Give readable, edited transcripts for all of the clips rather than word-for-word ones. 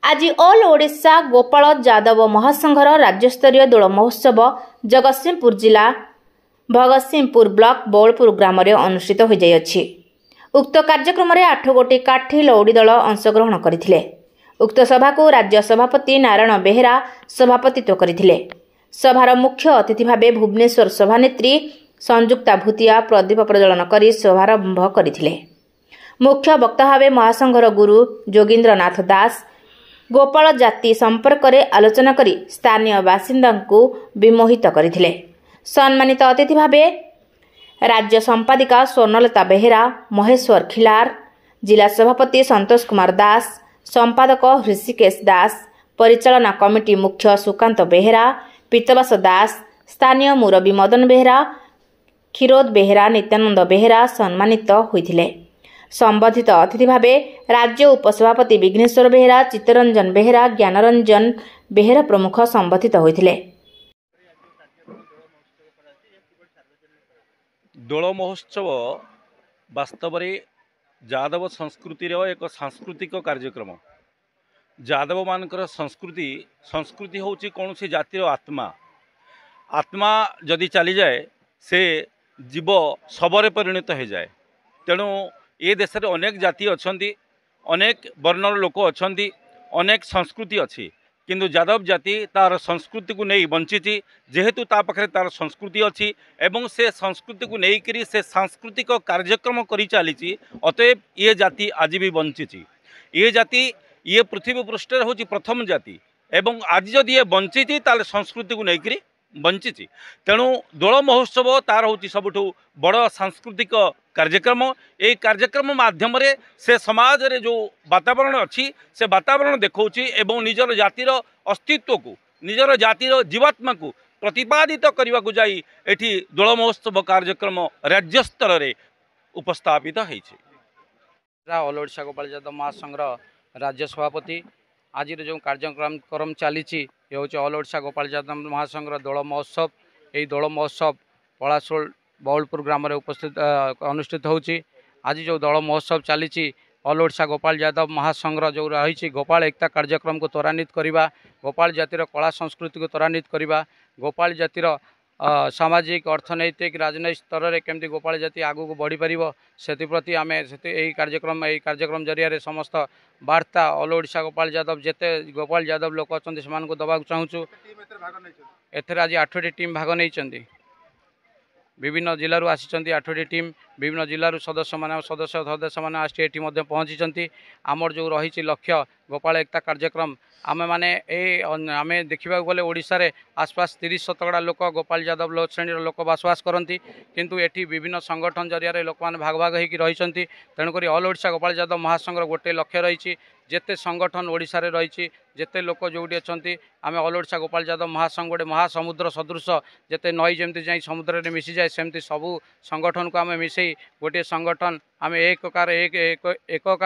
आज ऑल ओडिशा गोपाल यादव महासंघर राज्यस्तरीय दोल महोत्सव जगतसिंहपुर जिला भगतसिंहपुर ब्लॉक बौलपुर ग्राम में अनुष्ठित हो जाइए। उक्त कार्यक्रम में 8 गोटी काठी लौड़ी दल अंशग्रहण करते। उक्त सभा को राज्य सभापति नारायण बेहेरा सभापतित्व करते। सभार मुख्य अतिथि भाव भुवनेश्वर सभानेत्री संजुक्ता भूतिया प्रदीप प्रज्वलन कर शुभारंभ करते। मुख्य वक्ता भाव महासंघर गुरु जोगींद्रनाथ दास गोपाल जाति संपर्क में आलोचना करी स्थानीय बासिंदा को विमोहित करते। सम्मानित अतिथि भाव राज्य संपादिका स्वर्णलता बेहेरा, महेश्वर खिलार, जिला सभापति संतोष कुमार दास, संपादक ऋषिकेश दास, परिचालना कमिटी मुख्य सुकांत बेहेरा, पीतवास दास, स्थानीय मुरबी मदन बेहेरा, क्षीरोद बेहेरा, नित्यानंद बेहेरा सम्मानित होते। संबंधित अतिथि भाव राज्य उपसभापति विघ्नेश्वर बेहेरा, चित्तरंजन बेहेरा, ज्ञानरंजन बेहेरा प्रमुख संबंधित होते। दोल महोत्सव वास्तव में यादव संस्कृतिर एक सांस्कृतिक कार्यक्रम। यादव मानकर संस्कृति हूँ कौन सी जातिर आत्मा जदि चली जाए से जीव शबर परिणत हो जाए। तेणु ये देश में अनेक जाति अच्छा, अनेक वर्णर लोक अच्छा, अनेक संस्कृति अच्छी, किंतु यादव जाति तार संस्कृति को नहीं बंची। जेहेतु ता पाखे तार संस्कृति अच्छी एवं से संस्कृति को लेकर से सांस्कृतिक कार्यक्रम करी चली। अतएव ये जाति आज भी बंची। ये जाति ये पृथ्वी पृष्ठ हूँ प्रथम जाति एवं आज जदि ये बंची ताले संस्कृति को लेकर बंची। तेणु दोल महोत्सव तार हूँ सबुठ बड़ सांस्कृतिक कार्यक्रम। ये कार्यक्रम माध्यम से समाज रे जो वातावरण अच्छी से वातावरण देखौछि एवं निजर जातिर अस्तित्व को, निजर जातिर जीवात्मा को प्रतिपादित करने को जाई एठी दोल महोत्सव कार्यक्रम राज्य स्तर रे उपस्थापित होइछि। ऑल ओडिशा गोपाल यादव महासंघ राज्य सभापति आज जो कार्यक्रम चली ये हूँ ऑल ओडिशा गोपाल यादव महासंघ दोल महोत्सव। यही दोल महोत्सव पलाशोल बौलपुर ग्राम में उपस्थित अनुष्ठित होची। आज जो दोल महोत्सव चली ऑल ओडिशा गोपाल यादव महासंघ जो रही गोपाल एकता कार्यक्रम को त्वरान्वित करवा, गोपाल जातिर कला संस्कृति को त्वरान्वित करवा, गोपाल जातिर सामाजिक अर्थनैतिक राजनैतिक स्तर में केमती गोपाल जाति आगू को बढ़ी पार से प्रति आम यही कार्यक्रम जरिया समस्त वार्ता ऑल ओडिशा गोपाल यादव जिते गोपाल यादव लोक अच्छा से दबा चाहूँ। एथर आज 8टी टीम भाग नहीं, विभिन्न जिलूर आसी 8टी टीम, विभिन्न जिलूर सदस्य मैंने आसी ये पहुँची। आमर जो रही लक्ष्य गोपाल एकता कार्यक्रम आमे माने आमे देखा गले ओडिशा रे आसपास 30% लोक गोपाल यादव श्रेणी लोक बसवास करती, किंतु एठी विभिन्न संगठन जरिया लोक मैंने भाग भाग होकर रही। तेणुक ऑल ओडिशा गोपाल यादव महासंघ गोटे लक्ष्य रही जेते संगठन ओडिशा रे रही जेते लोक जोटी अच्छा आम ऑल ओडिशा गोपाल यादव महासंघ गोटे महासमुद्र सदृश जेते नई जमी जाए समुद्र में मिसी जाए सेमती सबू संगठन को आम मिसई गोटे संगठन आम एककार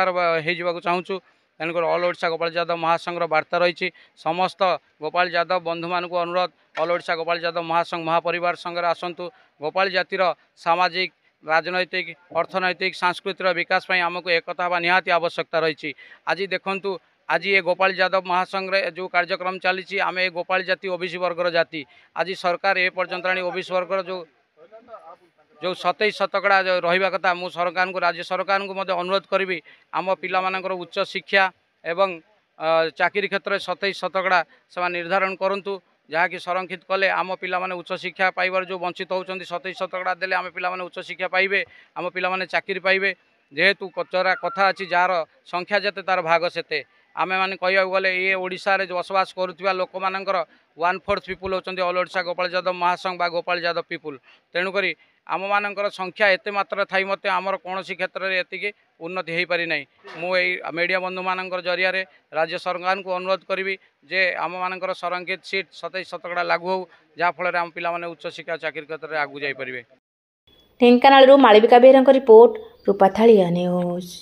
हो चाहूँ। तेणुक ऑल ओडिशा गोपाल यादव महासंघ वार्ता रही समस्त गोपाल यादव बंधु मान को अनुरोध ऑल ओडिशा गोपाल यादव महासंघ महापरिवार संगे आसतु। गोपाल जातिर सामाजिक राजनैतिक अर्थनैतिक सांस्कृतिक विकास आमको एकता हवा निहाती आवश्यकता रही। आज देखु आज ये गोपाल यादव महासंघ जो कार्यक्रम चली आम ये गोपाल जाति ओबीसी वर्गर जाति आज सरकार ए पर्यंत ओबीसी वर्गर जो 27% रहा कथा मु सरकार को राज्य सरकार को अनुरोध करी आम पिला उच्च शिक्षा एवं चाकरी क्षेत्र में 27% से निर्धारण करूँ जहाँकि संरक्षित कले आम पिला उच्च शिक्षा पाइबार जो वंचित होती 27% देले आम पिला उच्च शिक्षा पाइबे, आम पिला चाकरी पाइबे। जेहेतु कचरा कथा अच्छी जार संख्या जेते तार भाग सेते आमे माने कहया गले ये ओडिशा रे जो बसवास करुवा लोक मानकर 1/4 पीपुल होचंदी ऑल ओडिशा गोपाल यादव महासंघ बा गोपाल यादव पीपुल। तेणुक आम मानकर संख्या एते मात्रा थाई मते आमर कौन क्षेत्र में एतिकी उन्नति हो पारि नहीं। मुझे मीडिया बंधु मान जरिया राज्य सरकार को अनुरोध करी जे आम मानकर संरक्षित सीट 27% लागू हो जहाँफल आम पिला उच्च शिक्षा चाकरी क्षेत्र में आगू जापर। ढेंकानाल मालविका बेहरा रिपोर्ट रूपाथालिया न्यूज।